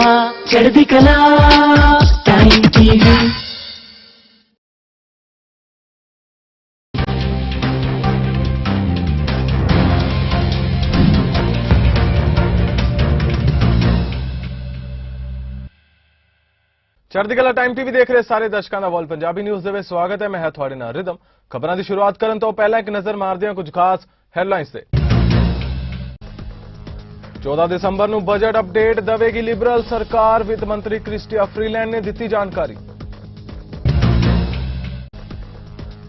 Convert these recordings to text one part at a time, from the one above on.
चढ़दी कला time TV. ਚੜ੍ਹਦੀ ਕਲਾ ਟਾਈਮ ਟੀਵੀ ਦੇਖ ਰਹੇ ਸਾਰੇ ਦਰਸ਼ਕਾਂ ਦਾ ਵਲ ਪੰਜਾਬੀ ਨਿਊਜ਼ ਦੇ ਵਿੱਚ ਸਵਾਗਤ ਹੈ। ਮੈਂ ਹਾਂ ਤੁਹਾਡੇ ਨਾਲ ਰਿਦਮ। ਖਬਰਾਂ ਦੀ ਸ਼ੁਰੂਆਤ ਕਰਨ ਤੋਂ ਪਹਿਲਾਂ ਇੱਕ ਨਜ਼ਰ ਮਾਰਦੇ ਹਾਂ ਕੁਝ ਖਾਸ ਹੈਡਲਾਈਨਸ ਤੇ। 14 ਦਸੰਬਰ ਨੂੰ ਬਜਟ ਅਪਡੇਟ ਦੇਵੇਗੀ ਲਿਬਰਲ ਸਰਕਾਰ, ਵਿੱਤ ਮੰਤਰੀ ਕ੍ਰਿਸਟੀਆ ਫਰੀਲੈਂਡ ਨੇ ਦਿੱਤੀ ਜਾਣਕਾਰੀ।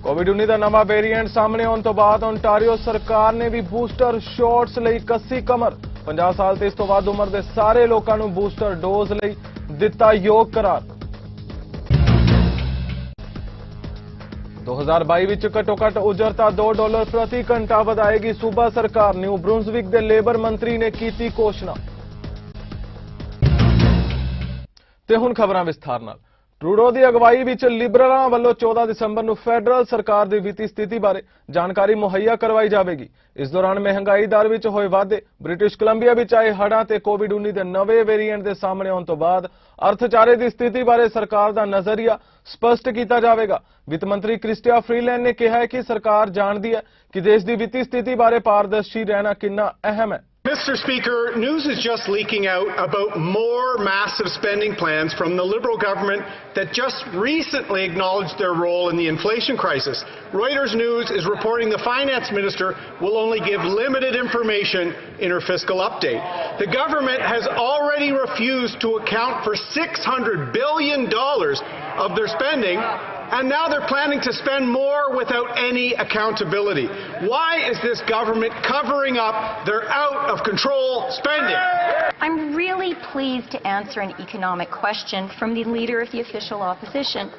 ਕੋਵਿਡ-19 ਦਾ ਨਵਾਂ ਵੇਰੀਐਂਟ ਸਾਹਮਣੇ ਆਉਣ ਤੋਂ ਬਾਅਦ ਓਨਟਾਰੀਓ ਸਰਕਾਰ ਨੇ ਵੀ ਬੂਸਟਰ ਸ਼ਾਟਸ ਲਈ ਕੱਸੀ ਕਮਰ। 50 ਸਾਲ ਤੇ ਇਸ ਤੋਂ ਵੱਧ ਉਮਰ ਦੇ ਸਾਰੇ ਲੋਕਾਂ ਨੂੰ ਬੂਸਟਰ ਡੋਜ਼ ਲਈ ਦਿੱਤਾ ਯੋਗ ਕਰਾਰ। 2022 ਵਿੱਚ ਘੱਟੋ-ਘੱਟ ਉਜਰਤਾ $2 ਪ੍ਰਤੀ ਘੰਟਾ ਵਧਾਏਗੀ ਸੂਬਾ ਸਰਕਾਰ। ਨਿਊ ਬਰੁੰਸਵਿਕ ਦੇ ਲੇਬਰ ਮੰਤਰੀ ਨੇ ਕੀਤੀ ਘੋਸ਼ਣਾ। ਤੇ ਹੁਣ ਖਬਰਾਂ ਵਿਸਥਾਰ ਨਾਲ। ਟਰੂਡੋ ਦੀ ਅਗਵਾਈ ਵਿੱਚ ਲਿਬਰਲਾਂ ਵੱਲੋਂ 14 ਦਸੰਬਰ ਨੂੰ ਫੈਡਰਲ ਸਰਕਾਰ ਦੀ ਵਿੱਤੀ ਸਥਿਤੀ ਬਾਰੇ ਜਾਣਕਾਰੀ ਮੁਹੱਈਆ ਕਰਵਾਈ ਜਾਵੇਗੀ। ਇਸ ਦੌਰਾਨ ਮਹਿੰਗਾਈ ਦਰ ਵਿੱਚ ਹੋਏ ਵਾਧੇ, ਬ੍ਰਿਟਿਸ਼ ਕੋਲੰਬੀਆ ਵਿੱਚ ਆਏ ਹੜ੍ਹਾਂ ਤੇ ਕੋਵਿਡ-19 ਦੇ ਨਵੇਂ ਵੇਰੀਐਂਟ ਦੇ ਸਾਹਮਣੇ ਆਉਣ ਤੋਂ ਬਾਅਦ ਅਰਥਚਾਰੇ ਦੀ ਸਥਿਤੀ ਬਾਰੇ ਸਰਕਾਰ ਦਾ ਨਜ਼ਰੀਆ ਸਪਸ਼ਟ ਕੀਤਾ ਜਾਵੇਗਾ। ਵਿੱਤ ਮੰਤਰੀ ਕ੍ਰਿਸਟੀਆ ਫਰੀਲੈਂਡ ਨੇ ਕਿਹਾ ਹੈ ਕਿ ਸਰਕਾਰ ਜਾਣਦੀ ਹੈ ਕਿ ਦੇਸ਼ ਦੀ ਵਿੱਤੀ ਸਥਿਤੀ ਬਾਰੇ ਪਾਰਦਰਸ਼ੀ ਰਹਿਣਾ ਕਿੰਨਾ ਅਹਿਮ ਹੈ। Mr. Speaker, news is just leaking out about more massive spending plans from the Liberal government that just recently acknowledged their role in the inflation crisis. Reuters News is reporting the Finance Minister will only give limited information in her fiscal update. The government has already refused to account for $600 billion of their spending, and now they're planning to spend more without any accountability. Why is this government covering up their out-of-control spending? I'm really pleased to answer an economic question from the Leader of the Official Opposition.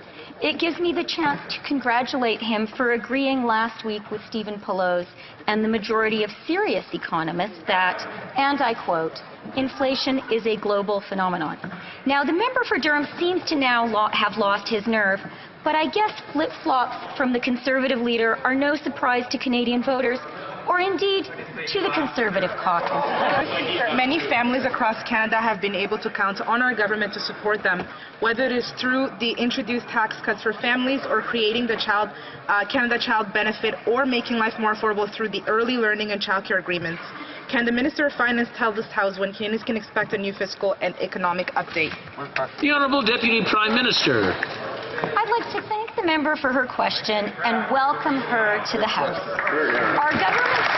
It gives me the chance to congratulate him for agreeing last week with Stephen Pelosi and the majority of serious economists that, and I quote, inflation is a global phenomenon. Now, the member for Durham seems to now have lost his nerve, but I guess flip-flops from the Conservative leader are no surprise to Canadian voters, or indeed to the Conservative caucus. Many families across Canada have been able to count on our government to support them, whether it is through the introduced tax cuts for families or creating the Canada Child Benefit or making life more affordable through the early learning and childcare agreements. Can the Minister of Finance tell this House when Canadians can expect a new fiscal and economic update? The Honourable Deputy Prime Minister. I'd like to thank the member for her question and welcome her to the House. Our government's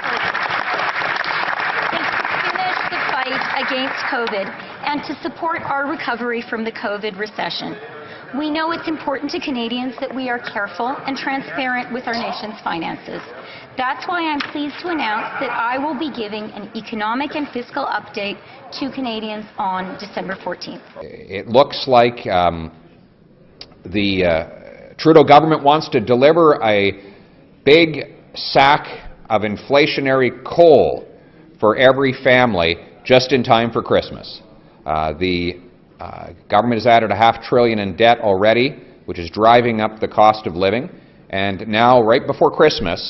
is to finish the fight against COVID and to support our recovery from the COVID recession. We know it's important to Canadians that we are careful and transparent with our nation's finances. That's why I'm pleased to announce that I will be giving an economic and fiscal update to Canadians on December 14th. It looks like the Trudeau government wants to deliver a big sack of inflationary coal for every family just in time for Christmas. The government has added $500 billion in debt already, which is driving up the cost of living, and now right before Christmas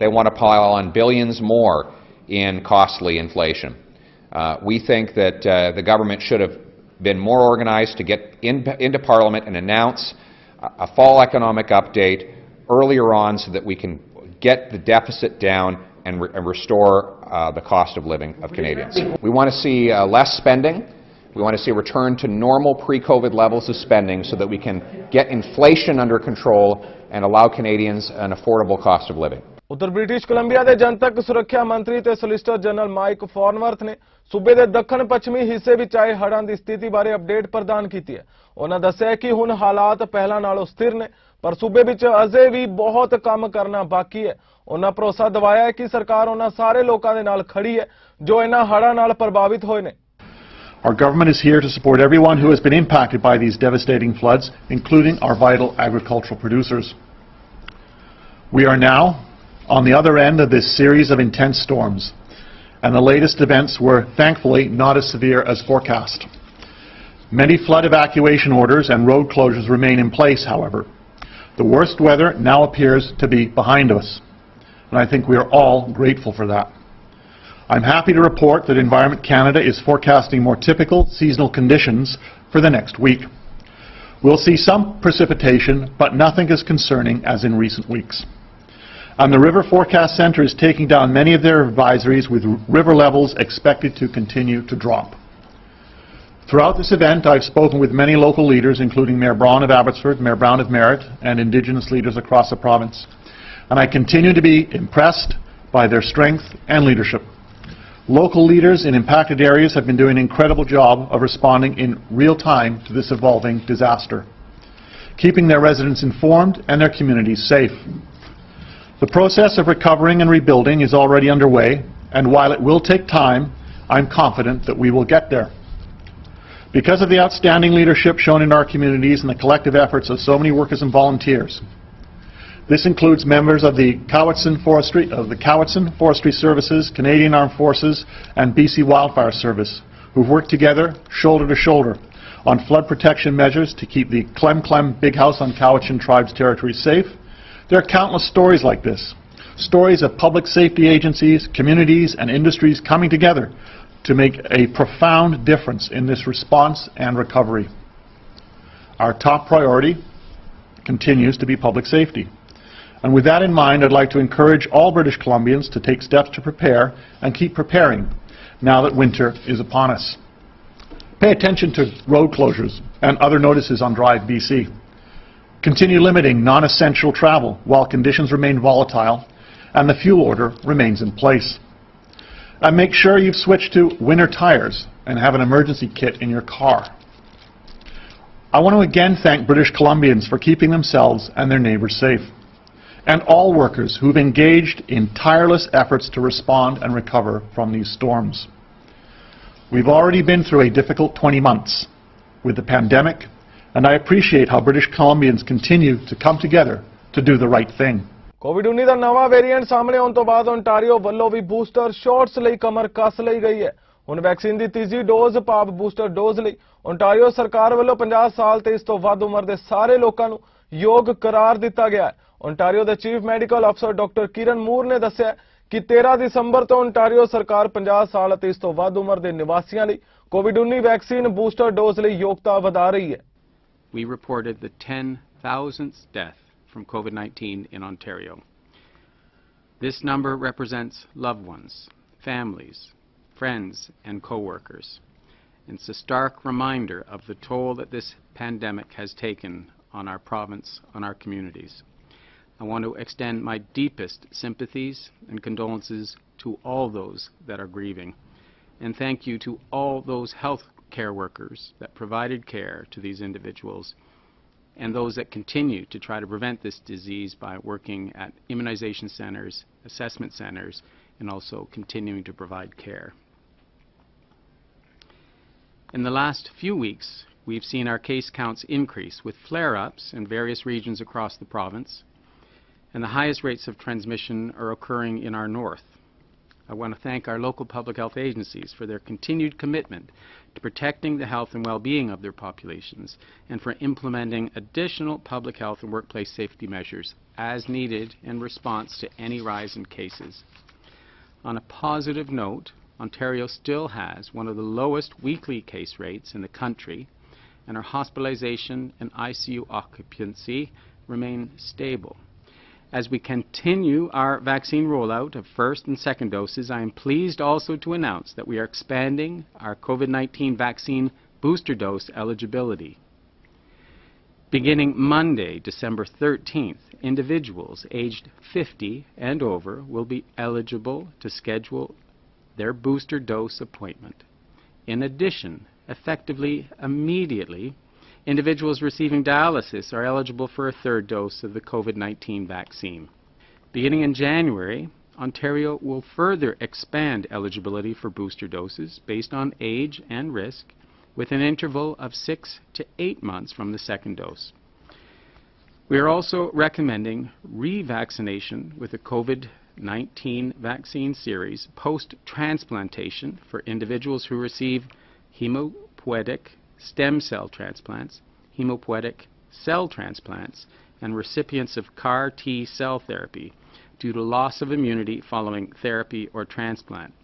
they want to pile on billions more in costly inflation. We think that the government should have been more organized to get into Parliament and announce a fall economic update earlier on so that we can get the deficit down and restore the cost of living of Canadians. We want to see less spending. We want to see a return to normal pre-COVID levels of spending so that we can get inflation under control and allow Canadians an affordable cost of living. Uttar British Columbia ਦੇ ਜਨਤਕ ਸੁਰੱਖਿਆ ਮੰਤਰੀ ਤੇ solicitor general mic ਫੋਰਨਵਰਥ ਨੇ ਸੂਬੇ ਦੇ ਦੱਖਣ ਪੱਛਮੀ ਹਿੱਸੇ ਵਿੱਚ ਆਏ ਹੜ੍ਹਾਂ ਦੀ ਸਥਿਤੀ ਬਾਰੇ ਅਪਡੇਟ ਪ੍ਰਦਾਨ ਕੀਤੀ ਹੈ। ਉਹਨਾਂ ਦੱਸਿਆ ਕਿ ਹੁਣ ਹਾਲਾਤ ਪਹਿਲਾਂ ਨਾਲੋਂ ਸਥਿਰ ਨੇ, ਪਰ ਸੂਬੇ ਵਿੱਚ ਅਜੇ ਵੀ ਬਹੁਤ ਕੰਮ ਕਰਨਾ ਬਾਕੀ ਹੈ। ਉਹਨਾਂ ਭਰੋਸਾ ਦਿਵਾਇਆ ਹੈ ਕਿ ਸਰਕਾਰ ਉਹਨਾਂ ਸਾਰੇ ਲੋਕਾਂ ਦੇ ਨਾਲ ਖੜੀ ਹੈ ਜੋ ਇਹਨਾਂ ਹੜ੍ਹਾਂ ਨਾਲ ਪ੍ਰਭਾਵਿਤ ਹੋਏ ਨੇ। Our government is here to support everyone who has been impacted by these devastating floods, including our vital agricultural producers. We are now on the other end of this series of intense storms, and the latest events were thankfully not as severe as forecast. Many flood evacuation orders and road closures remain in place, however. The worst weather now appears to be behind us, and I think we are all grateful for that. I'm happy to report that Environment Canada is forecasting more typical seasonal conditions for the next week. We'll see some precipitation, but nothing as concerning as in recent weeks. And the River Forecast Centre is taking down many of their advisories, with river levels expected to continue to drop. Throughout this event, I've spoken with many local leaders, including Mayor Braun of Abbotsford, Mayor Brown of Merritt, and Indigenous leaders across the province. And I continue to be impressed by their strength and leadership. Local leaders in impacted areas have been doing an incredible job of responding in real time to this evolving disaster, keeping their residents informed and their communities safe. The process of recovering and rebuilding is already underway, and while it will take time, I'm confident that we will get there. Because of the outstanding leadership shown in our communities and the collective efforts of so many workers and volunteers. This includes members of the Cowichan Forestry Services, Canadian Armed Forces, and BC Wildfire Service, who've worked together, shoulder to shoulder, on flood protection measures to keep the Clem Clem Big House on Cowichan Tribe's territory safe. There are countless stories like this, stories of public safety agencies, communities, and industries coming together to make a profound difference in this response and recovery. Our top priority continues to be public safety. And with that in mind, I'd like to encourage all British Columbians to take steps to prepare and keep preparing now that winter is upon us. Pay attention to road closures and other notices on Drive BC. Continue limiting non-essential travel while conditions remain volatile and the fuel order remains in place. And make sure you've switched to winter tires and have an emergency kit in your car. I want to again thank British Columbians for keeping themselves and their neighbours safe, and all workers who've engaged in tireless efforts to respond and recover from these storms. We've already been through a difficult 20 months with the pandemic, and I appreciate how British Columbians continue to come together to do the right thing. ਕੋਵਿਡ-19 ਦਾ ਨਵਾਂ variant ਸਾਹਮਣੇ ਆਉਣ ਤੋਂ ਬਾਅਦ Ontario ਵੱਲੋਂ ਵੀ booster shots ਲਈ ਕਮਰ ਕੱਸ ਲਈ ਗਈ ਹੈ। ਹੁਣ ਵੈਕਸੀਨ ਦੀ ਤੀਜੀ ਡੋਜ਼ ਭਾਵ ਬੂਸਟਰ ਡੋਜ਼ ਲਈ ਓਨਟਾਰੀਓ ਸਰਕਾਰ ਵੱਲੋਂ 50 ਸਾਲ ਤੇ ਇਸ ਤੋਂ ਵੱਧ ਉਮਰ ਦੇ ਸਾਰੇ ਲੋਕਾਂ ਨੂੰ ਯੋਗ ਕਰਾਰ ਦਿੱਤਾ ਗਿਆ ਹੈ। ਓਨਟਾਰੀਓ ਦੇ ਚੀਫ ਮੈਡੀਕਲ ਅਫਸਰ ਡਾਕਟਰ ਕਿਰਨ ਮੂਰ ਨੇ ਦੱਸਿਆ ਕਿ 13 ਦਸੰਬਰ ਤੋਂ ਓਨਟਾਰੀਓ ਸਰਕਾਰ 50 ਸਾਲ ਅਤੇ ਇਸ ਤੋਂ ਵੱਧ ਉਮਰ ਦੇ ਨਿਵਾਸੀਆਂ ਲਈ ਕੋਵਿਡ-19 ਵੈਕਸੀਨ ਬੂਸਟਰ ਡੋਜ਼ ਲਈ ਯੋਗਤਾ ਵਧਾ ਰਹੀ ਹੈ। We reported the 10,000th death from COVID-19 in Ontario. This number represents loved ones, families, friends, and co-workers. It's a stark reminder of the toll that this pandemic has taken on our province, on our communities. I want to extend my deepest sympathies and condolences to all those that are grieving, and thank you to all those health care workers that provided care to these individuals and those that continue to try to prevent this disease by working at immunization centers, assessment centers, and also continuing to provide care. In the last few weeks, we've seen our case counts increase with flare-ups in various regions across the province, and the highest rates of transmission are occurring in our north. I want to thank our local public health agencies for their continued commitment to protecting the health and well-being of their populations and for implementing additional public health and workplace safety measures as needed in response to any rise in cases. On a positive note, Ontario still has one of the lowest weekly case rates in the country, and our hospitalization and ICU occupancy remain stable. As we continue our vaccine rollout of first and second doses, I am pleased also to announce that we are expanding our COVID-19 vaccine booster dose eligibility. Beginning Monday, December 13th, individuals aged 50 and over will be eligible to schedule their booster dose appointment. In addition, effectively immediately, individuals receiving dialysis are eligible for a third dose of the COVID-19 vaccine. Beginning in January, Ontario will further expand eligibility for booster doses based on age and risk, with an interval of 6 to 8 months from the second dose. We are also recommending revaccination with the COVID-19 vaccine series post-transplantation for individuals who receive hematopoietic stem cell transplants, hematopoietic cell transplants, and recipients of CAR T cell therapy due to loss of immunity following therapy or transplant.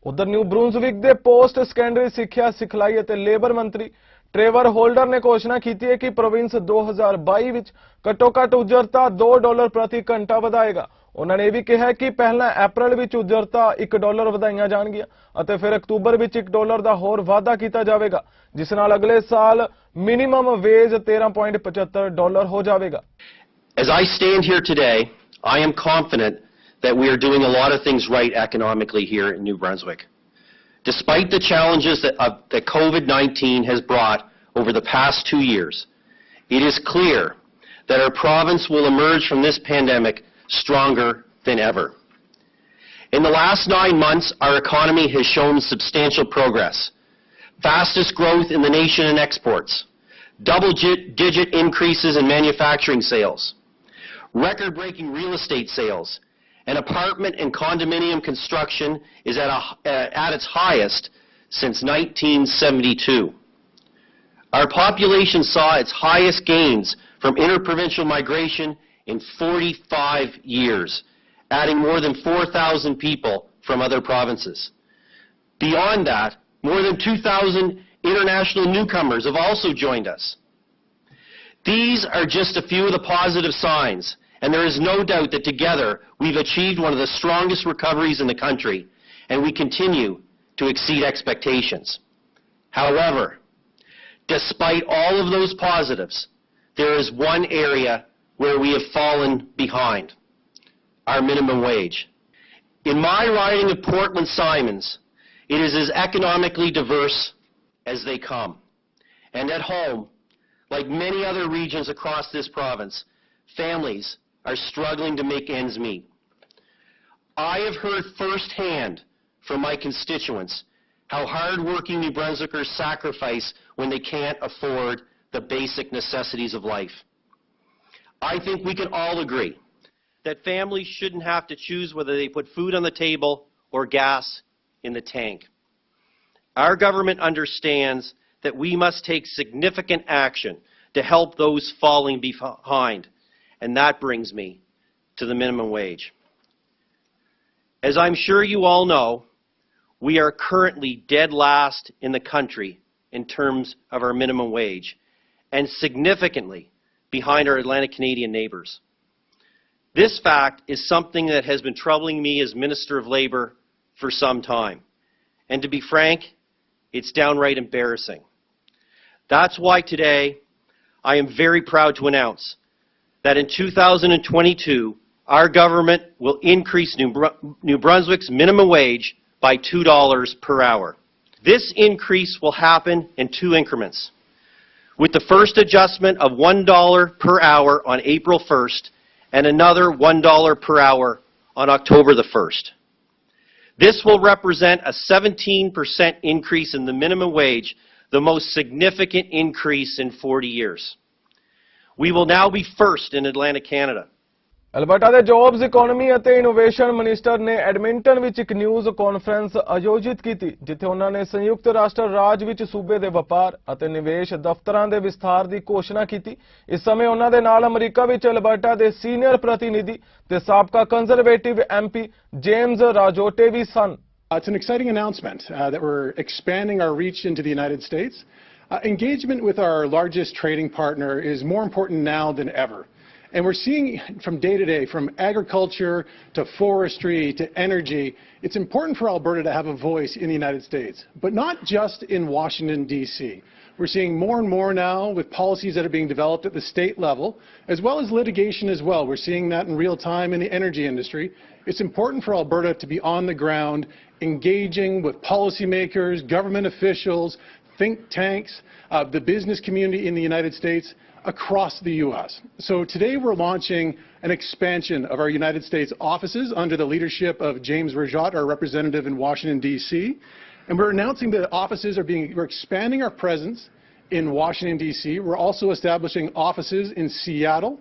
ਉਧਰ new ਬਰੁੰਜ਼ਵਿਕ ਦੇ post secondary ਸਿੱਖਿਆ ਸਿਖਲਾਈ ਅਤੇ labour ਮੰਤਰੀ ਟ੍ਰੇਵਰ holder ਨੇ ਘੋਸ਼ਣਾ ਕੀਤੀ ਹੈ ਕਿ ਪ੍ਰੋਵਿੰਸ 2022 ਵਿੱਚ ਘੱਟੋ-ਘੱਟ ਉਜਰਤਾ $2 ਪ੍ਰਤੀ ਘੰਟਾ ਵਧਾਏਗਾ। ਉਹਨਾਂ ਨੇ ਇਹ ਵੀ ਕਿਹਾ ਕਿ ਪਹਿਲਾਂ ਅਪ੍ਰੈਲ ਵਿੱਚ ਉਜਰਤਾ $1 ਵਧਾਈਆਂ ਜਾਣਗੀਆਂ ਅਤੇ ਫਿਰ ਅਕਤੂਬਰ ਵਿੱਚ $1 ਦਾ ਹੋਰ ਵਾਧਾ ਕੀਤਾ ਜਾਵੇਗਾ, ਜਿਸ ਨਾਲ ਅਗਲੇ ਸਾਲ ਮਿਨੀਮਮ ਵੇਜ $13.75 ਹੋ ਜਾਵੇਗਾ। As I stand here today, I am confident that we are doing a lot of things right economically here in New Brunswick. Despite the challenges that COVID-19 has brought over the past 2 years, it is clear that our province will emerge from this pandemic stronger than ever. In the last 9 months, our economy has shown substantial progress. Fastest growth in the nation in exports, double-digit increases in manufacturing sales, record-breaking real estate sales, and apartment and condominium construction is at its highest since 1972. Our population saw its highest gains from interprovincial migration in 45 years, adding more than 4,000 people from other provinces. Beyond that, more than 2,000 international newcomers have also joined us. These are just a few of the positive signs, and there is no doubt that together we've achieved one of the strongest recoveries in the country, and we continue to exceed expectations. However, despite all of those positives, there is one area where we have fallen behind: our minimum wage. In my riding of Portland Simons, it is as economically diverse as they come. And at home, like many other regions across this province, families are struggling to make ends meet. I have heard firsthand from my constituents how hard-working New Brunswickers sacrifice when they can't afford the basic necessities of life. I think we can all agree that families shouldn't have to choose whether they put food on the table or gas in the tank. Our government understands that we must take significant action to help those falling behind, and that brings me to the minimum wage. As I'm sure you all know, we are currently dead last in the country in terms of our minimum wage, and significantly behind our Atlantic Canadian neighbours. This fact is something that has been troubling me as Minister of Labour for some time. And to be frank, it's downright embarrassing. That's why today I am very proud to announce that in 2022, our government will increase New Brunswick's minimum wage by $2 per hour. This increase will happen in 2 increments, with the first adjustment of $1 per hour on April 1st and another $1 per hour on October the 1st. This will represent a 17% increase in the minimum wage, the most significant increase in 40 years. We will now be first in Atlantic Canada. Alberta ਦੇ jobs economy ਅਤੇ innovation minister ਨੇ Edmonton ਵਿੱਚ ਇੱਕ news conference ਆਯੋਜਿਤ ਕੀਤੀ, ਜਿੱਥੇ ਉਹਨਾਂ ਨੇ ਸੰਯੁਕਤ ਰਾਸ਼ਟਰ ਰਾਜ ਵਿੱਚ ਸੂਬੇ ਦੇ ਵਪਾਰ ਅਤੇ ਨਿਵੇਸ਼ ਦਫ਼ਤਰਾਂ ਦੇ ਵਿਸਥਾਰ ਦੀ ਘੋਸ਼ਣਾ ਕੀਤੀ। ਇਸ ਸਮੇਂ ਉਹਨਾਂ ਦੇ ਨਾਲ ਅਮਰੀਕਾ ਵਿੱਚ ਅਲਬਰਟਾ ਦੇ ਸੀਨੀਅਰ ਪ੍ਰਤੀਨਿਧੀ ਤੇ ਸਾਬਕਾ ਕੰਜ਼ਰਵੇਟਿਵ ਐਮਪੀ ਜੇਮਸ ਰਾਜੋਟੇ ਵੀ ਸਨ। It's an exciting announcement that we're expanding our reach into the United States. Engagement with our largest trading partner is more important now than ever. And we're seeing from day to day, from agriculture to forestry to energy, it's important for Alberta to have a voice in the United States, but not just in Washington, D.C. We're seeing more and more now with policies that are being developed at the state level, as well as litigation as well. We're seeing that in real time in the energy industry. It's important for Alberta to be on the ground, engaging with policymakers, government officials, think tanks, the business community in the United States, across the U.S. So today we're launching an expansion of our United States offices under the leadership of James Rajat, our representative in Washington, D.C. And we're announcing that offices are we're expanding our presence in Washington, D.C. We're also establishing offices in Seattle,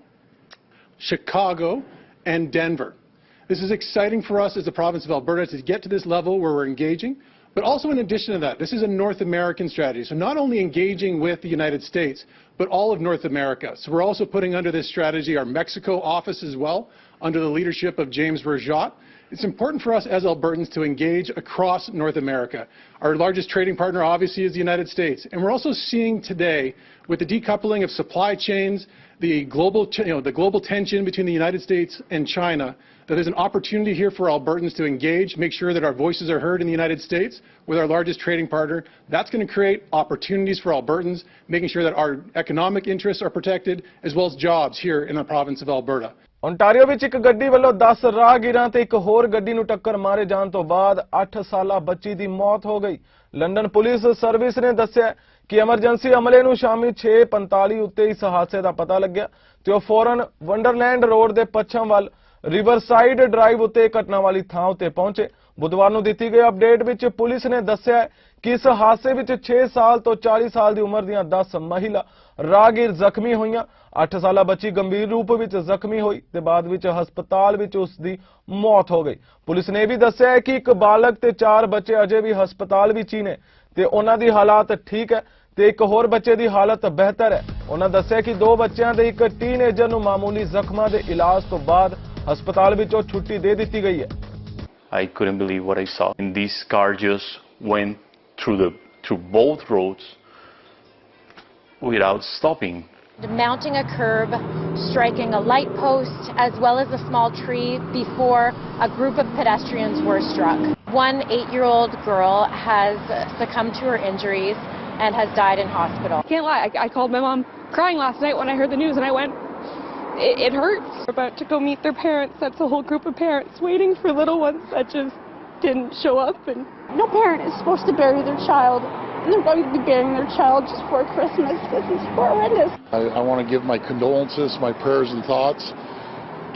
Chicago, and Denver. This is exciting for us as the province of Alberta to get to this level where we're engaging. But also in addition to that, this is a North American strategy. So not only engaging with the United States, but all of North America. So we're also putting under this strategy our Mexico office as well, under the leadership of James Rajat. It's important for us as Albertans to engage across North America. Our largest trading partner obviously is the United States. And we're also seeing today, with the decoupling of supply chains, the global tension between the United States and China, that there's an opportunity here for Albertans to engage, make sure that our voices are heard in the United States with our largest trading partner. That's going to create opportunities for Albertans, making sure that our economic interests are protected, as well as jobs here in the province of Alberta. Ontario ਵਿੱਚ ਇੱਕ ਗੱਡੀ ਵੱਲੋਂ 10 ਰਾਹਗੀਰਾਂ ਤੇ ਇੱਕ ਹੋਰ ਗੱਡੀ ਨੂੰ ਟੱਕਰ ਮਾਰੇ ਜਾਣ ਤੋਂ ਬਾਅਦ 8 ਸਾਲਾ ਬੱਚੀ ਦੀ ਮੌਤ ਹੋ ਗਈ। ਲੰਡਨ ਪੁਲਿਸ ਸਰਵਿਸ ਨੇ ਦੱਸਿਆ ਕਿ ਐਮਰਜੈਂਸੀ ਅਮਲੇ ਨੂੰ ਸ਼ਾਮੀ 6:45 ਉੱਤੇ ਇਸ ਹਾਦਸੇ ਦਾ ਪਤਾ ਲੱਗਿਆ ਤੇ ਉਹ ਫੌਰਨ ਵੰਡਰਲੈਂਡ ਰੋਡ ਦੇ ਪੱਛਮ ਵੱਲ ਰਿਵਰਸਾਈਡ ਡਰਾਈਵ ਉੱਤੇ ਘਟਨਾ ਵਾਲੀ ਥਾਂ ਉੱਤੇ ਪਹੁੰਚੇ। ਬੁੱਧਵਾਰ ਨੂੰ ਦਿੱਤੀ ਗਈ ਅਪਡੇਟ ਵਿੱਚ ਪੁਲਿਸ ਨੇ ਦੱਸਿਆ ਕਿ ਇਸ ਹਾਦਸੇ ਵਿੱਚ 6 ਸਾਲ ਤੋਂ 40 ਸਾਲ ਦੀ ਉਮਰ ਦੀਆਂ 10 ਮਹਿਲਾ ਰਾਹਗੀਰ ਜ਼ਖਮੀ ਹੋਈਆਂ। 8 ਸਾਲਾ ਬੱਚੀ ਗੰਭੀਰ ਰੂਪ ਵਿੱਚ ਜ਼ਖਮੀ ਹੋਈ ਤੇ ਬਾਅਦ ਵਿੱਚ ਹਸਪਤਾਲ ਵਿੱਚ ਉਸ ਦੀ ਮੌਤ ਹੋ ਗਈ। ਪੁਲਿਸ ਨੇ ਵੀ ਦੱਸਿਆ ਕਿ ਇੱਕ ਬਾਲਗ ਤੇ 4 ਬੱਚੇ ਅਜੇ ਵੀ ਹਸਪਤਾਲ ਵਿੱਚ ਹੀ ਨੇ ਤੇ ਉਹਨਾਂ ਦੀ ਹਾਲਾਤ ਠੀਕ ਹੈ ਤੇ ਇੱਕ ਹੋਰ ਬੱਚੇ ਦੀ ਹਾਲਤ ਬਿਹਤਰ ਹੈ। ਉਹਨਾਂ ਦੱਸਿਆ ਕਿ 2 ਬੱਚਿਆਂ ਦੇ ਇੱਕ ਟੀਨੇਜਰ ਨੂੰ ਮਾਮੂਲੀ ਜ਼ਖਮਾਂ ਦੇ ਇਲਾਜ ਤੋਂ ਬਾਅਦ ਹਸਪਤਾਲ ਵਿੱਚੋਂ ਛੁੱਟੀ ਦੇ ਦਿੱਤੀ ਗਈ ਹੈ। I couldn't believe what I saw. And this car just went through both roads without stopping. Mounting a curb, striking a light post, as well as a small tree before a group of pedestrians were struck. One 8-year-old girl has succumbed to her injuries and has died in hospital. Can't lie, I called my mom crying last night when I heard the news, and I went, it hurts. We're about to go meet their parents. That's a whole group of parents waiting for little ones that just didn't show up. And no parent is supposed to bury their child, and they're going to be burying their child just for Christmas. This is horrendous. I want to give my condolences, my prayers and thoughts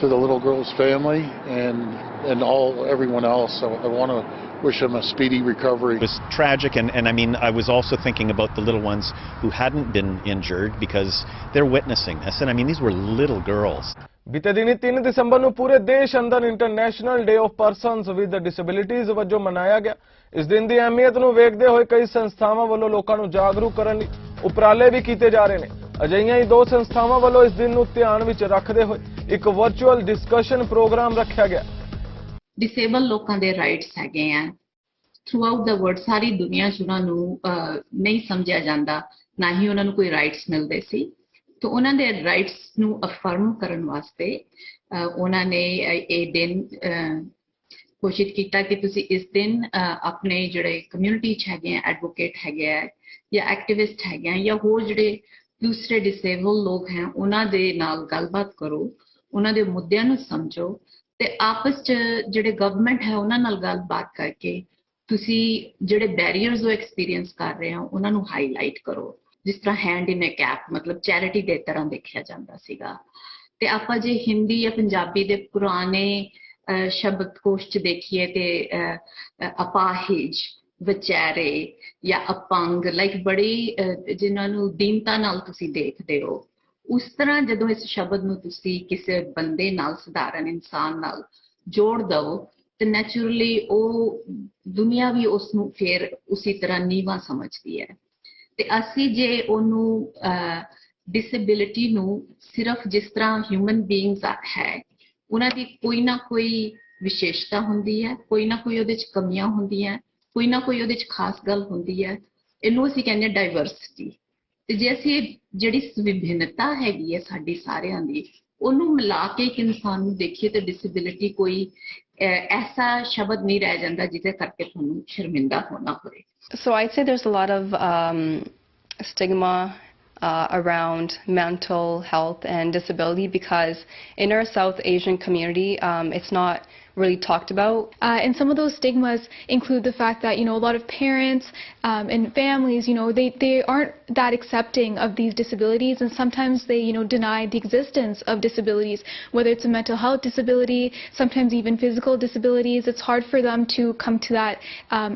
to the little girl's family and everyone else. I want to wish them a speedy recovery. It was tragic, and I mean, I was also thinking about the little ones who hadn't been injured because they're witnessing this, and I mean, these were little girls. ਬੀਤੇ ਦਿਨੀ 3 ਦਸੰਬਰ ਨੂੰ ਪੂਰੇ ਦੇਸ਼ ਅੰਦਰ international day of persons with disabilities ਵਜੋਂ ਮਨਾਇਆ ਗਿਆ। ਇਸ ਦਿਨ ਦੀ ਅਹਿਮੀਅਤ ਨੂੰ ਵੇਖਦੇ ਹੋਏ ਕਈ ਸੰਸਥਾਵਾਂ ਵੱਲੋਂ ਲੋਕਾਂ ਨੂੰ ਜਾਗਰੂਕ ਕਰਨ ਲਈ ਉਪਰਾਲੇ ਵੀ ਕੀਤੇ ਜਾ ਰਹੇ ਨੇ। ਅਜਿਹੀਆਂ ਹੀ 2 ਸੰਸਥਾਵਾਂ ਵੱਲੋਂ ਇਸ ਦਿਨ ਨੂੰ ਧਿਆਨ ਵਿੱਚ ਰੱਖਦੇ ਹੋਏ ਇੱਕ ਵਰਚੁਅਲ ਡਿਸਕਸ਼ਨ ਪ੍ਰੋਗਰਾਮ ਰੱਖਿਆ ਗਿਆ। ਡਿਸੇਬਲ ਲੋਕਾਂ ਦੇ ਰਾਈਟਸ ਹੈਗੇ ਆ ਥਰੂਆਊਟ ਦਾ ਵਰਲਡ, ਸਾਰੀ ਦੁਨੀਆ 'ਚ ਉਹਨਾਂ ਨੂੰ ਨਹੀਂ ਸਮਝਿਆ ਜਾਂਦਾ, ਨਾ ਹੀ ਉਹਨਾਂ ਨੂੰ ਕੋਈ ਰਾਈਟਸ ਮਿਲਦੇ ਸੀ। तो उन्होंने राइट्स नू अफर्म करने वास्ते उन्होंने ये दिन कोशिश किया कि तुसी इस दिन अपने जोड़े कम्यूनिटी है एडवोकेट है या एक्टिविस्ट है या होर जोड़े दूसरे डिसेबल लोग हैं उन्होंने नाल गलबात करो, उन्होंने मुद्दों नू समझो ते आपस च जोड़े गवर्नमेंट है उन्होंने नाल गलबात करके तुसी जोड़े बैरियर्स एक्सपीरियंस कर रहे हैं उन्होंने हाईलाइट करो। जिस तरह हैंड इन ए कैप मतलब चैरिटी के तरह देखा जाता सीगा। ते आपां जे हिंदी या पंजाबी दे पुराने शब्दकोश च देखिए ते अपाहिज, विचैरे या अपंग लाइक बड़ी जिन्होंने दीनता नाल तुसी देखदे हो, उस तरह जदों इस शब्द नूं तुसी किसी बंदे नाल साधारण इंसान नाल जोड़ दो ते नैचुरली वो दुनिया भी उसनूं फिर उसी तरह नीवा समझती है। ਤੇ ਅਸੀਂ ਜੇ ਉਹਨੂੰ ਡਿਸੇਬਿਲਿਟੀ ਨੂੰ ਸਿਰਫ ਜਿਸ ਤਰ੍ਹਾਂ ਹਿਊਮਨ ਬੀਇੰਗਸ ਹੈ ਉਹਨਾਂ ਦੀ ਕੋਈ ਨਾ ਕੋਈ ਵਿਸ਼ੇਸ਼ਤਾ ਹੁੰਦੀ ਹੈ, ਕੋਈ ਨਾ ਕੋਈ ਉਹਦੇ 'ਚ ਕਮੀਆਂ ਹੁੰਦੀਆਂ, ਕੋਈ ਨਾ ਕੋਈ ਉਹਦੇ 'ਚ ਖਾਸ ਗੱਲ ਹੁੰਦੀ ਹੈ, ਇਹਨੂੰ ਅਸੀਂ ਕਹਿੰਦੇ ਡਾਈਵਰਸਿਟੀ। ਤੇ ਜੇ ਅਸੀਂ ਜਿਹੜੀ ਵਿਭਿੰਨਤਾ ਹੈਗੀ ਹੈ ਸਾਡੀ ਸਾਰਿਆਂ ਦੀ ਉਹਨੂੰ ਮਿਲਾ ਕੇ ਇੱਕ ਇਨਸਾਨ ਨੂੰ ਦੇਖੀਏ ਤਾਂ ਡਿਸੇਬਿਲਿਟੀ ਕੋਈ ਐਸਾ ਸ਼ਬਦ ਨਹੀਂ ਰਹਿ ਜਾਂਦਾ ਜਿਹਦੇ ਕਰਕੇ ਤੁਹਾਨੂੰ ਸ਼ਰਮਿੰਦਾ ਹੋਣਾ ਹੋਵੇ। So I'd say there's a lot of stigma around mental health and disability because in our South Asian community, it's not really talked about. And some of those stigmas include the fact that, a lot of parents and families, they aren't that accepting of these disabilities, and sometimes they, deny the existence of disabilities, whether it's a mental health disability, sometimes even physical disabilities. It's hard for them to come to that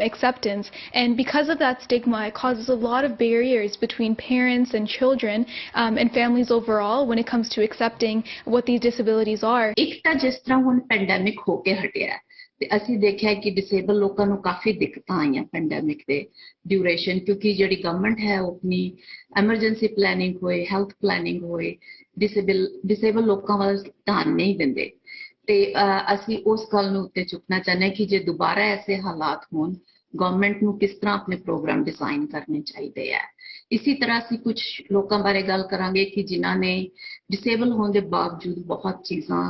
acceptance. And because of that stigma, it causes a lot of barriers between parents and children and families overall when it comes to accepting what these disabilities are. एक ਤਾਂ ਜਿਸ ਤਰ੍ਹਾਂ ਹੁਣ pandemic ਹੋ ਕੇ ਹਟਿਆ ਤੇ ਅਸੀਂ ਦੇਖਿਆ ਕਿ ਡਿਸੇਬਲ ਲੋਕਾਂ ਨੂੰ ਕਾਫੀ ਦਿੱਕਤਾਂ ਆਈਆਂ ਪੈਂਡੈਮਿਕ ਦੇ ਡਿਊਰੇਸ਼ਨ, ਕਿਉਂਕਿ ਜਿਹੜੀ ਗਵਰਨਮੈਂਟ ਹੈ ਉਹ ਆਪਣੀ ਐਮਰਜੈਂਸੀ ਪਲੈਨਿੰਗ ਹੋਏ, ਹੈਲਥ ਪਲੈਨਿੰਗ ਹੋਏ, ਡਿਸੇਬਲ ਲੋਕਾਂ ਵੱਲ ਧਿਆਨ ਨਹੀਂ ਦਿੰਦੇ। ਤੇ ਅਸੀਂ ਉਸ ਗੱਲ ਨੂੰ ਉੱਤੇ ਚੁੱਕਣਾ ਚਾਹੁੰਦੇ ਹਾਂ ਕਿ ਜੇ ਦੁਬਾਰਾ ਐਸੇ ਹਾਲਾਤ ਹੋਣ ਗਵਰਨਮੈਂਟ ਨੂੰ ਕਿਸ ਤਰ੍ਹਾਂ ਆਪਣੇ ਪ੍ਰੋਗਰਾਮ ਡਿਜ਼ਾਈਨ ਕਰਨੇ ਚਾਹੀਦੇ ਹੈ। ਇसी तरह ਅਸੀਂ ਕੁਝ ਲੋਕਾਂ ਬਾਰੇ ਗੱਲ ਕਰਾਂਗੇ ਕਿ ਜਿਨ੍ਹਾਂ ਨੇ ਡਿਸੇਬਲ ਹੋਣ ਦੇ ਬਾਵਜੂਦ ਬਹੁਤ ਚੀਜ਼ਾਂ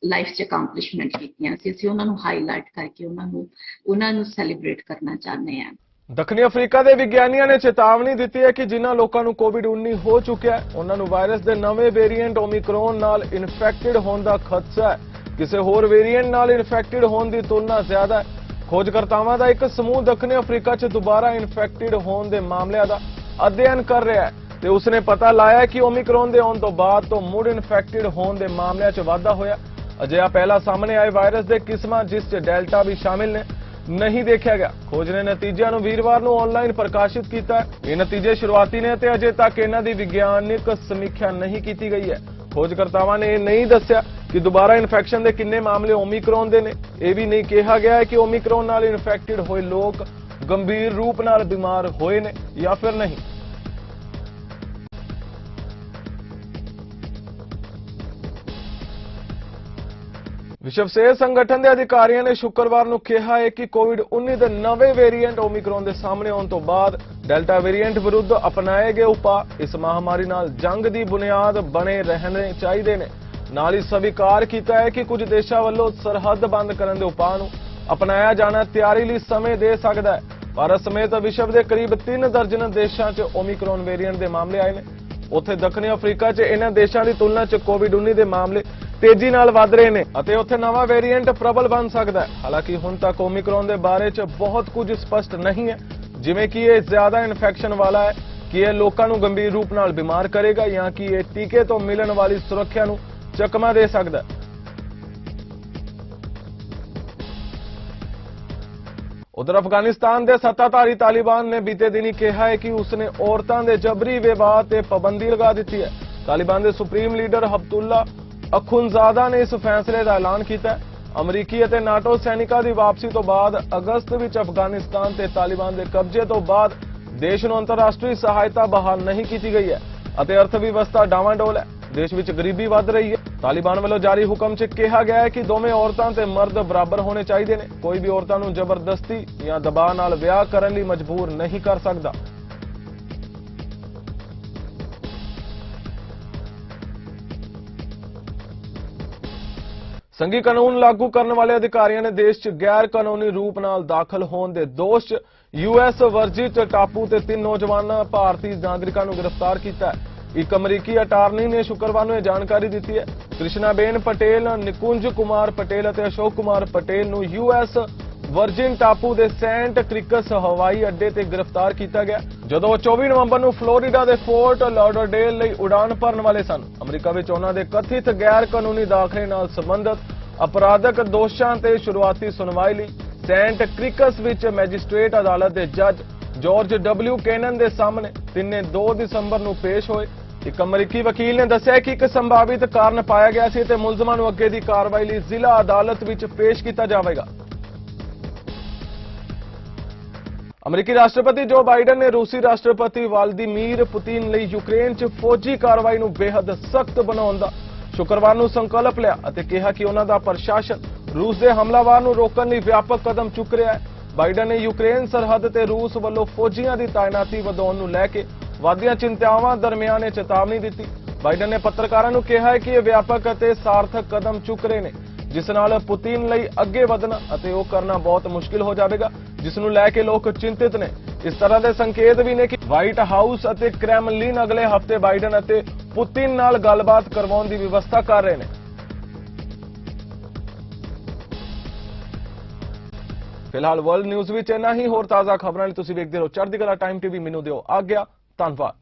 ਲਾਈਫ 'ਚ ਅਕਾਂਪਲਿਸ਼ਮੈਂਟ ਕੀਤੀਆਂ ਸੀ। ਅਸੀਂ ਉਹਨਾਂ ਨੂੰ ਹਾਈਲਾਈਟ ਕਰਕੇ ਉਹਨਾਂ ਨੂੰ ਸੈਲੀਬ੍ਰੇਟ ਕਰਨਾ ਚਾਹੁੰਦੇ ਹਾਂ। ਦੱਖਣੀ ਅਫਰੀਕਾ ਦੇ ਵਿਗਿਆਨੀਆਂ ਨੇ ਚੇਤਾਵਨੀ ਦਿੱਤੀ ਹੈ ਕਿ ਜਿਨ੍ਹਾਂ ਲੋਕਾਂ ਨੂੰ ਕੋਵਿਡ-19 ਹੋ ਚੁੱਕਿਆ ਹੈ ਉਹਨਾਂ ਨੂੰ ਵਾਇਰਸ ਦੇ ਨਵੇਂ ਵੇਰੀਐਂਟ ਓਮਿਕਰੋਨ ਨਾਲ ਇਨਫੈਕਟਡ ਹੋਣ ਦਾ ਖਦਸ਼ਾ ਹੈ। ਕਿਸੇ ਹੋਰ ਵੇਰੀਐਂਟ ਨਾਲ ਇਨਫੈਕਟਡ ਹੋਣ ਦੀ ਤੁਲਨਾ ਜ਼ਿਆਦਾ ਹੈ। ਖੋਜਕਰਤਾਵਾਂ ਦਾ ਇੱਕ ਸਮੂਹ ਦੱਖਣੀ ਅਫਰੀਕਾ 'ਚ ਦੁਬਾਰਾ ਇਨਫੈਕਟਡ ਹੋਣ ਦੇ ਮਾਮਲਿਆਂ ਦਾ ਅਧਿਐਨ ਕਰ ਰਿਹਾ ਹੈ ਤੇ ਉਸਨੇ ਪਤਾ ਲਾਇਆ ਕਿ ਓਮਿਕਰੋਨ ਦੇ ਆਉਣ ਤੋਂ ਬਾਅਦ ਤੋਂ ਮੁੜ ਇਨਫੈਕਟਡ ਹੋਣ ਦੇ ਮਾਮਲਿਆਂ 'ਚ ਵਾਧਾ ਹੋਇਆ। ਅਜਿਹਾ ਪਹਿਲਾ ਸਾਹਮਣੇ ਆਏ ਵਾਇਰਸ ਦੇ ਕਿਸਮਾਂ ਜਿਸ 'ਚ ਡੈਲਟਾ ਵੀ ਸ਼ਾਮਿਲ ਨੇ ਨਹੀਂ ਦੇਖਿਆ ਗਿਆ। ਖੋਜ ਨੇ ਨਤੀਜਿਆਂ ਨੂੰ ਵੀਰਵਾਰ ਨੂੰ ਆਨਲਾਈਨ ਪ੍ਰਕਾਸ਼ਿਤ ਕੀਤਾ ਹੈ। ਇਹ ਨਤੀਜੇ ਸ਼ੁਰੂਆਤੀ ਨੇ ਤੇ ਅਜੇ ਤੱਕ ਇਹਨਾਂ ਦੀ ਵਿਗਿਆਨਿਕ ਸਮੀਖਿਆ ਨਹੀਂ ਕੀਤੀ ਗਈ ਹੈ। ਖੋਜਕਰਤਾਵਾਂ ਨੇ ਇਹ ਨਹੀਂ ਦੱਸਿਆ ਕਿ ਦੁਬਾਰਾ ਇਨਫੈਕਸ਼ਨ ਦੇ ਕਿੰਨੇ ਮਾਮਲੇ ਓਮਿਕਰੋਨ ਦੇ ਨੇ। ਇਹ ਵੀ ਨਹੀਂ ਕਿਹਾ ਗਿਆ ਹੈ ਕਿ ਓਮਿਕਰੋਨ ਨਾਲ ਇਨਫੈਕਟਡ ਹੋਏ ਲੋਕ ਗੰਭੀਰ ਰੂਪ ਨਾਲ ਬਿਮਾਰ ਹੋਏ ਨੇ ਜਾਂ ਫਿਰ ਨਹੀਂ। ਵਿਸ਼ਵ ਸਿਹਤ ਸੰਗਠਨ ਦੇ ਅਧਿਕਾਰੀਆਂ ਨੇ ਸ਼ੁੱਕਰਵਾਰ ਨੂੰ ਕਿਹਾ ਹੈ ਕਿ ਕੋਵਿਡ-19 ਦੇ ਨਵੇਂ ਵੇਰੀਐਂਟ ਓਮਿਕਰੋਨ ਦੇ ਸਾਹਮਣੇ ਆਉਣ ਤੋਂ ਬਾਅਦ ਡੈਲਟਾ ਵੇਰੀਐਂਟ ਵਿਰੁੱਧ ਅਪਣਾਏ ਗਏ ਉਪਾਅ ਇਸ ਮਹਾਮਾਰੀ ਨਾਲ ਜੰਗ ਦੀ ਬੁਨਿਆਦ ਬਣੇ ਰਹਿਣੇ ਚਾਹੀਦੇ ਨੇ। ਨਾਲ ਹੀ ਸਵੀਕਾਰ ਕੀਤਾ ਹੈ ਕਿ ਕੁਝ ਦੇਸ਼ਾਂ ਵੱਲੋਂ ਸਰਹੱਦ ਬੰਦ ਕਰਨ ਦੇ ਉਪਾਅ ਨੂੰ ਅਪਣਾਇਆ ਜਾਣਾ ਤਿਆਰੀ ਲਈ ਸਮੇਂ ਦੇ ਸਕਦਾ ਹੈ। ਭਾਰਤ ਸਮੇਤ ਵਿਸ਼ਵ ਦੇ ਕਰੀਬ 3 ਦਰਜਨ ਦੇਸ਼ਾਂ 'ਚ ਓਮਿਕਰੋਨ ਵੇਰੀਐਂਟ ਦੇ ਮਾਮਲੇ ਆਏ ਨੇ। ਉੱਥੇ ਦੱਖਣੀ ਅਫਰੀਕਾ 'ਚ ਇਹਨਾਂ ਦੇਸ਼ਾਂ ਦੀ ਤੁਲਨਾ 'ਚ ਕੋਵਿਡ-19 ਦੇ ਮਾਮਲੇ ਤੇਜ਼ੀ ਨਾਲ ਵਧ ਰਹੇ ਨੇ ਅਤੇ ਉੱਥੇ ਨਵਾਂ ਵੇਰੀਐਂਟ ਪ੍ਰਬਲ ਬਣ ਸਕਦਾ ਹੈ। ਹਾਲਾਂਕਿ ਹੁਣ ਤੱਕ ਓਮਿਕਰੋਨ ਦੇ ਬਾਰੇ 'ਚ ਬਹੁਤ ਕੁਝ ਸਪਸ਼ਟ ਨਹੀਂ ਹੈ, ਜਿਵੇਂ ਕਿ ਇਹ ਜ਼ਿਆਦਾ ਇਨਫੈਕਸ਼ਨ ਵਾਲਾ ਹੈ, ਕਿ ਇਹ ਲੋਕਾਂ ਨੂੰ ਗੰਭੀਰ ਰੂਪ ਨਾਲ ਬਿਮਾਰ ਕਰੇਗਾ ਜਾਂ ਕਿ ਇਹ ਟੀਕੇ ਤੋਂ ਮਿਲਣ ਵਾਲੀ ਸੁਰੱਖਿਆ ਨੂੰ ਚਕਮਾ ਦੇ ਸਕਦਾ ਹੈ। ਉਧਰ ਅਫਗਾਨਿਸਤਾਨ ਦੇ ਸੱਤਾਧਾਰੀ ਤਾਲਿਬਾਨ ਨੇ ਬੀਤੇ ਦਿਨੀ ਕਿਹਾ ਹੈ ਕਿ ਉਸਨੇ ਔਰਤਾਂ ਦੇ ਜਬਰੀ ਵਿਵਾਹ ਤੇ ਪਾਬੰਦੀ ਲਗਾ ਦਿੱਤੀ ਹੈ। ਤਾਲਿਬਾਨ ਦੇ ਸੁਪਰੀਮ ਲੀਡਰ ਹਬਤੁੱਲਾ ਅਖੁੰਜ਼ਾਦਾ ਨੇ ਇਸ ਫੈਸਲੇ ਦਾ ਐਲਾਨ ਕੀਤਾ ਹੈ। ਅਮਰੀਕੀ ਅਤੇ ਨਾਟੋ ਸੈਨਿਕਾਂ ਦੀ ਵਾਪਸੀ ਤੋਂ ਬਾਅਦ ਅਗਸਤ ਵਿੱਚ ਅਫਗਾਨਿਸਤਾਨ ਤੇ ਤਾਲਿਬਾਨ ਦੇ ਕਬਜ਼ੇ ਤੋਂ ਬਾਅਦ ਦੇਸ਼ ਨੂੰ ਅੰਤਰਰਾਸ਼ਟਰੀ ਸਹਾਇਤਾ ਬਹਾਲ ਨਹੀਂ ਕੀਤੀ ਗਈ ਹੈ ਅਤੇ ਅਰਥ ਵਿਵਸਥਾ ਡਾਵਾਂਡੋਲ ਹੈ। ਦੇਸ਼ ਵਿੱਚ ਗਰੀਬੀ ਵੱਧ ਰਹੀ ਹੈ। ਤਾਲਿਬਾਨ ਵੱਲੋਂ ਜਾਰੀ ਹੁਕਮ 'ਚ ਕਿਹਾ ਗਿਆ ਹੈ ਕਿ ਦੋਵੇਂ ਔਰਤਾਂ ਤੇ ਮਰਦ ਬਰਾਬਰ ਹੋਣੇ ਚਾਹੀਦੇ ਨੇ। ਕੋਈ ਵੀ ਔਰਤਾਂ ਨੂੰ ਜ਼ਬਰਦਸਤੀ ਜਾਂ ਦਬਾਅ ਨਾਲ ਵਿਆਹ ਕਰਨ ਲਈ ਮਜਬੂਰ ਨਹੀਂ ਕਰ ਸਕਦਾ। ਸੰਘੀ ਕਾਨੂੰਨ ਲਾਗੂ ਕਰਨ ਵਾਲੇ ਅਧਿਕਾਰੀਆਂ ਨੇ ਦੇਸ਼ 'ਚ ਗੈਰ ਕਾਨੂੰਨੀ ਰੂਪ ਨਾਲ ਦਾਖਲ ਹੋਣ ਦੇ ਦੋਸ਼ 'ਚ ਯੂਐਸ ਵਰਜਿਤ ਟਾਪੂ ਤੇ 3 ਨੌਜਵਾਨਾਂ ਭਾਰਤੀ ਨਾਗਰਿਕਾਂ ਨੂੰ ਗ੍ਰਿਫਤਾਰ ਕੀਤਾ ਹੈ। ਇੱਕ ਅਮਰੀਕੀ ਅਟਾਰਨੀ ਨੇ ਸ਼ੁੱਕਰਵਾਰ ਨੂੰ ਇਹ ਜਾਣਕਾਰੀ ਦਿੱਤੀ ਹੈ। ਕ੍ਰਿਸ਼ਨਾਬੇਨ ਪਟੇਲ, ਨਿਕੁੰਜ ਕੁਮਾਰ ਪਟੇਲ ਅਤੇ ਅਸ਼ੋਕ ਕੁਮਾਰ ਪਟੇਲ ਨੂੰ ਯੂਐਸ ਵਰਜਿਨ ਟਾਪੂ ਦੇ ਸੈਂਟ ਕ੍ਰਿਕਸ ਹਵਾਈ ਅੱਡੇ ਤੇ ਗ੍ਰਿਫਤਾਰ ਕੀਤਾ ਗਿਆ ਜਦੋਂ ਉਹ 24 ਨਵੰਬਰ ਨੂੰ ਫਲੋਰੀਡਾ ਦੇ ਫੋਰਟ ਲਾਡਰਡੇਲ ਲਈ ਉਡਾਨ ਭਰਨ ਵਾਲੇ ਸਨ। ਅਮਰੀਕਾ ਵਿੱਚ ਉਹਨਾਂ ਦੇ ਕਥਿਤ ਗੈਰ ਕਾਨੂੰਨੀ ਦਾਖਲੇ ਨਾਲ ਸੰਬੰਧਿਤ ਅਪਰਾਧਕ ਦੋਸ਼ਾਂ ਤੇ ਸ਼ੁਰੂਆਤੀ ਸੁਣਵਾਈ ਲਈ ਸੈਂਟ ਕ੍ਰਿਕਸ ਵਿੱਚ ਮੈਜਿਸਟ੍ਰੇਟ ਅਦਾਲਤ ਦੇ ਜੱਜ ਜਾਰਜ ਡਬਲਿਊ ਕੈਨਨ ਦੇ ਸਾਹਮਣੇ ਤਿੰਨੇ 2 ਦਸੰਬਰ ਨੂੰ ਪੇਸ਼ ਹੋਏ। ਇੱਕ ਅਮਰੀਕੀ ਵਕੀਲ ਨੇ ਦੱਸਿਆ ਕਿ ਇੱਕ ਸੰਭਾਵਿਤ ਕਾਰਨ ਪਾਇਆ ਗਿਆ ਸੀ ਤੇ ਮੁਲਜ਼ਮਾਂ ਨੂੰ ਅੱਗੇ ਦੀ ਕਾਰਵਾਈ ਲਈ ਜ਼ਿਲ੍ਹਾ ਅਦਾਲਤ ਵਿੱਚ ਪੇਸ਼ ਕੀਤਾ ਜਾਵੇਗਾ। ਅਮਰੀਕੀ ਰਾਸ਼ਟਰਪਤੀ ਜੋ ਬਾਈਡਨ ਨੇ ਰੂਸੀ ਰਾਸ਼ਟਰਪਤੀ ਵਲਾਦੀਮੀਰ ਪੁਤਿਨ ਲਈ ਯੂਕਰੇਨ 'ਚ ਫੌਜੀ ਕਾਰਵਾਈ ਨੂੰ ਬੇहद ਸਖਤ ਬਣਾਉਣ ਦਾ ਸ਼ੁੱਕਰਵਾਰ ਨੂੰ ਸੰਕਲਪ ਲਿਆ ਅਤੇ ਕਿਹਾ ਕਿ ਉਹਨਾਂ ਦਾ ਪ੍ਰਸ਼ਾਸਨ ਰੂਸ ਦੇ ਹਮਲਾਵਰ ਨੂੰ ਰੋਕਣ ਲਈ ਵਿਆਪਕ ਕਦਮ ਚੁੱਕ ਰਿਹਾ ਹੈ। ਬਾਈਡਨ ਨੇ ਯੂਕਰੇਨ ਸਰਹੱਦ ਤੇ ਰੂਸ ਵੱਲੋਂ ਫੌਜੀਆਂ ਦੀ ਤਾਇਨਾਤੀ ਵਧਾਉਣ ਨੂੰ ਲੈ ਕੇ ਵਧਦੀਆਂ ਚਿੰਤਾਵਾਂ ਦਰਮਿਆਨ ਇਹ ਚੇਤਾਵਨੀ ਦਿੱਤੀ। ਬਾਈਡਨ ਨੇ ਪੱਤਰਕਾਰਾਂ ਨੂੰ ਕਿਹਾ ਹੈ ਕਿ ਇਹ ਵਿਆਪਕ ਅਤੇ ਸਾਰਥਕ ਕਦਮ ਚੁੱਕ ਰਹੇ ਨੇ ਜਿਸ ਨਾਲ ਪੁਤਿਨ ਲਈ ਅੱਗੇ ਵਧਣਾ ਅਤੇ ਉਹ ਕਰਨਾ ਬਹੁਤ ਮੁਸ਼ਕਿਲ ਹੋ ਜਾਵੇਗਾ, ਜਿਸ ਨੂੰ ਲੈ ਕੇ ਲੋਕ ਚਿੰਤਿਤ ਨੇ। ਇਸ ਤਰ੍ਹਾਂ ਦੇ ਸੰਕੇਤ ਵੀ ਨੇ ਕਿ ਵਾਈਟ ਹਾਊਸ ਅਤੇ ਕ੍ਰੈਮਲਿਨ ਅਗਲੇ ਹਫ਼ਤੇ ਬਾਈਡਨ ਅਤੇ ਪੁਤਿਨ ਨਾਲ ਗੱਲਬਾਤ ਕਰਵਾਉਣ ਦੀ ਵਿਵਸਥਾ ਕਰ ਰਹੇ ਨੇ। ਫਿਲਹਾਲ ਵਰਲਡ ਨਿਊਜ਼ ਵਿੱਚ ਇੰਨਾ ਹੀ। ਹੋਰ ਤਾਜ਼ਾ ਖਬਰਾਂ ਲਈ ਤੁਸੀਂ ਵੇਖਦੇ ਰਹੋ ਚੜ੍ਹਦੀ ਕਲਾ ਟਾਈਮ ਟੀਵੀ। ਮੈਨੂੰ ਦਿਓ ਆਗਿਆ। ਧੰਨਵਾਦ।